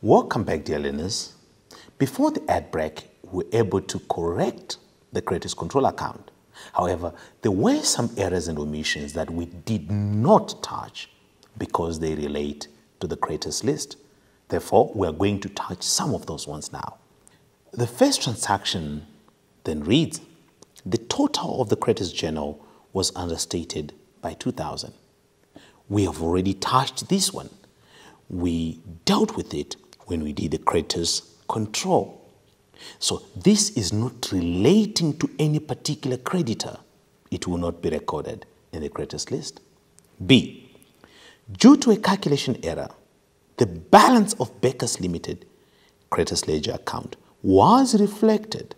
Welcome back, dear learners. Before the ad break, we were able to correct the creditors control account. However, there were some errors and omissions that we did not touch because they relate to the creditors list. Therefore, we are going to touch some of those ones now. The first transaction then reads, the total of the creditors journal was understated by 2,000. We have already touched this one. We dealt with it when we did the creditors control. So this is not relating to any particular creditor. It will not be recorded in the creditors list. B, due to a calculation error, the balance of Becker's Limited creditors ledger account was reflected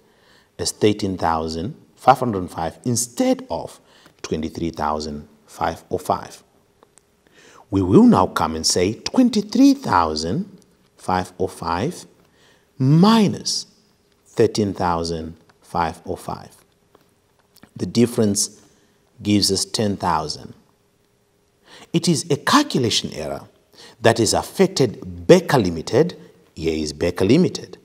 as 13,505 instead of 23,505. We will now come and say 23,505 minus 13,505. The difference gives us 10,000. It is a calculation error that has affected Becker Limited. Here is Becker Limited.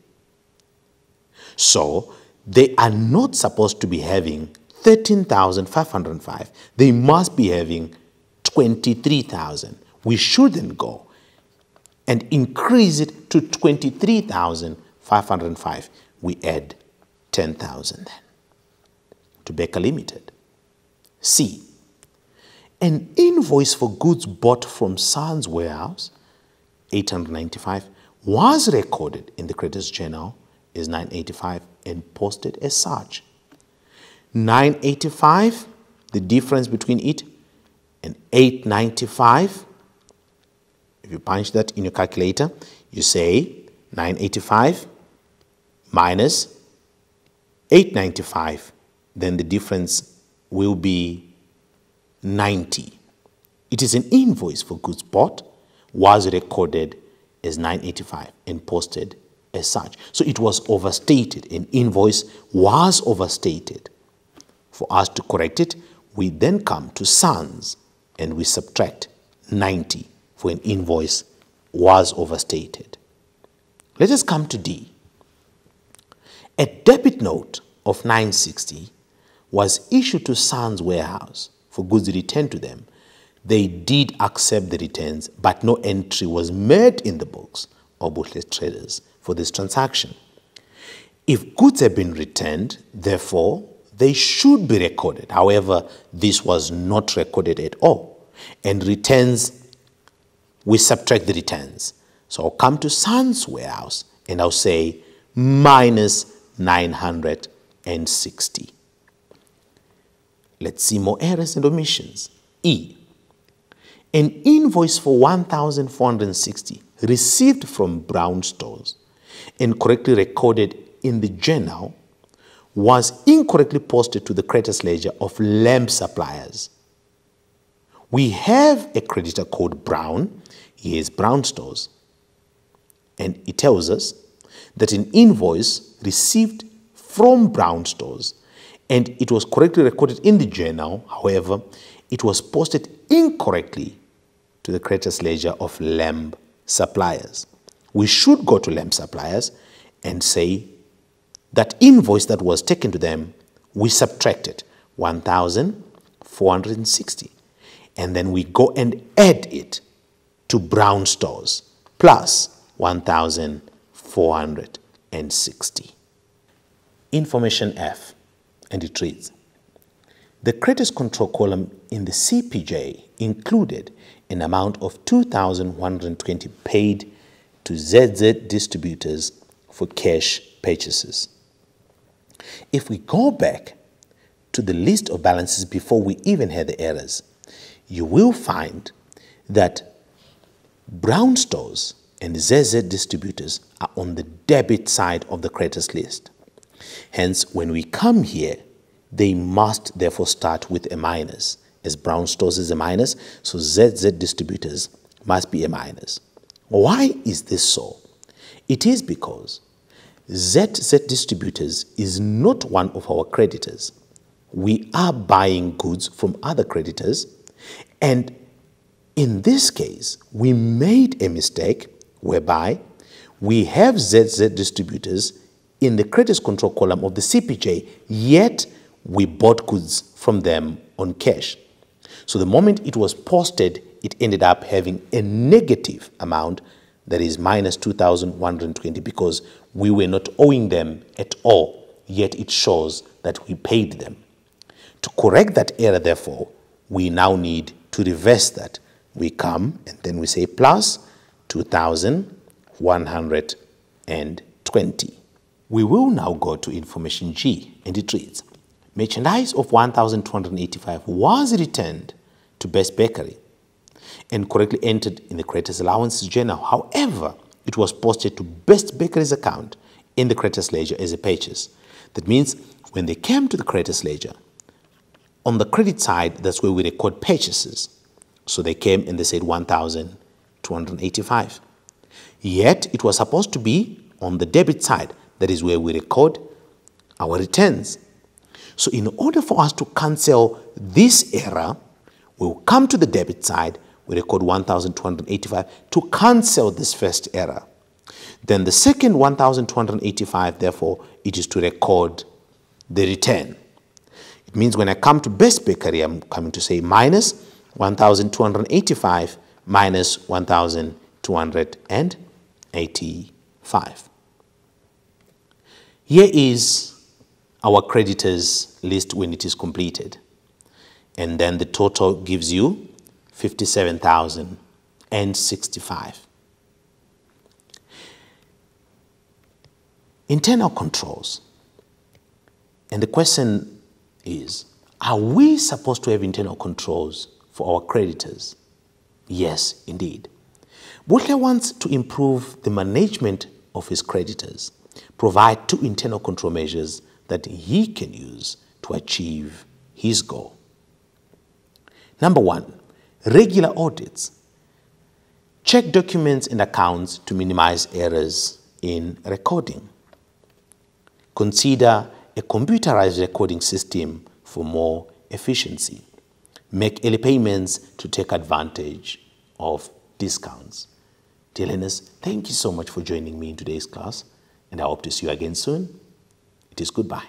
So they are not supposed to be having 13,505. They must be having 23,000. We should then go and increase it to 23,505. We add 10,000 then to Becker Limited. C, an invoice for goods bought from Sands Warehouse, 895, was recorded in the creditors journal as 985 and posted as such. 985, the difference between it and 895, if you punch that in your calculator, you say 985 minus 895, then the difference will be 90. It is an invoice for goods bought, was recorded as 985 and posted as such. So it was overstated. An invoice was overstated. For us to correct it, we then come to Sands and we subtract 90 for an invoice was overstated. Let us come to D. A debit note of 960 was issued to Sands Warehouse for goods returned to them. They did accept the returns, but no entry was made in the books of Bootless Traders for this transaction. If goods have been returned, therefore, they should be recorded. However, this was not recorded at all. And returns, we subtract the returns. So I'll come to Sands Warehouse and I'll say minus 960. Let's see more errors and omissions. E, an invoice for 1,460 received from Brown Stores and correctly recorded in the journal was incorrectly posted to the creditors ledger of Lamb Suppliers. We have a creditor called Brown. He is Brown Stores. And it tells us that an invoice received from Brown Stores and it was correctly recorded in the journal. However, it was posted incorrectly to the creditors ledger of Lamb Suppliers. We should go to Lamb Suppliers and say that invoice that was taken to them, we subtracted 1,460. And then we go and add it to Brown Stores plus 1,460. Information F, and it reads, the creditors control column in the CPJ included an amount of 2,120 paid to ZZ distributors for cash purchases. If we go back to the list of balances before we even had the errors, you will find that Brown Stores and ZZ distributors are on the debit side of the creditors list. Hence, when we come here, they must therefore start with a minus, as Brown Stores is a minus, so ZZ distributors must be a minus. Why is this so? It is because ZZ distributors is not one of our creditors. We are buying goods from other creditors, and in this case, we made a mistake whereby we have ZZ distributors in the creditors control column of the CPJ, yet we bought goods from them on cash. So the moment it was posted, it ended up having a negative amount, that is minus 2,120, because we were not owing them at all, yet it shows that we paid them. To correct that error, therefore, we now need to reverse that. We come and then we say plus 2,120. We will now go to information G, and it reads, merchandise of 1,285 was returned to Best Bakery and correctly entered in the creditors allowances journal. However, it was posted to Best Bakery's account in the creditors ledger as a purchase. That means when they came to the creditors ledger, on the credit side, that's where we record purchases. So they came and they said 1,285. Yet it was supposed to be on the debit side. That is where we record our returns. So in order for us to cancel this error, we'll come to the debit side, we record 1,285 to cancel this first error. Then the second 1,285, therefore, it is to record the return. It means when I come to Best Bakery, I'm coming to say minus 1,285 minus 1,285. Here is our creditors list when it is completed. And then the total gives you 57,065. Internal controls. And the question is, are we supposed to have internal controls for our creditors? Yes, indeed. Butler wants to improve the management of his creditors, provide 2 internal control measures that he can use to achieve his goal. Number 1, regular audits. Check documents and accounts to minimize errors in recording. Consider a computerized recording system for more efficiency. Make early payments to take advantage of discounts. Dear learners, thank you so much for joining me in today's class, and I hope to see you again soon. It is goodbye.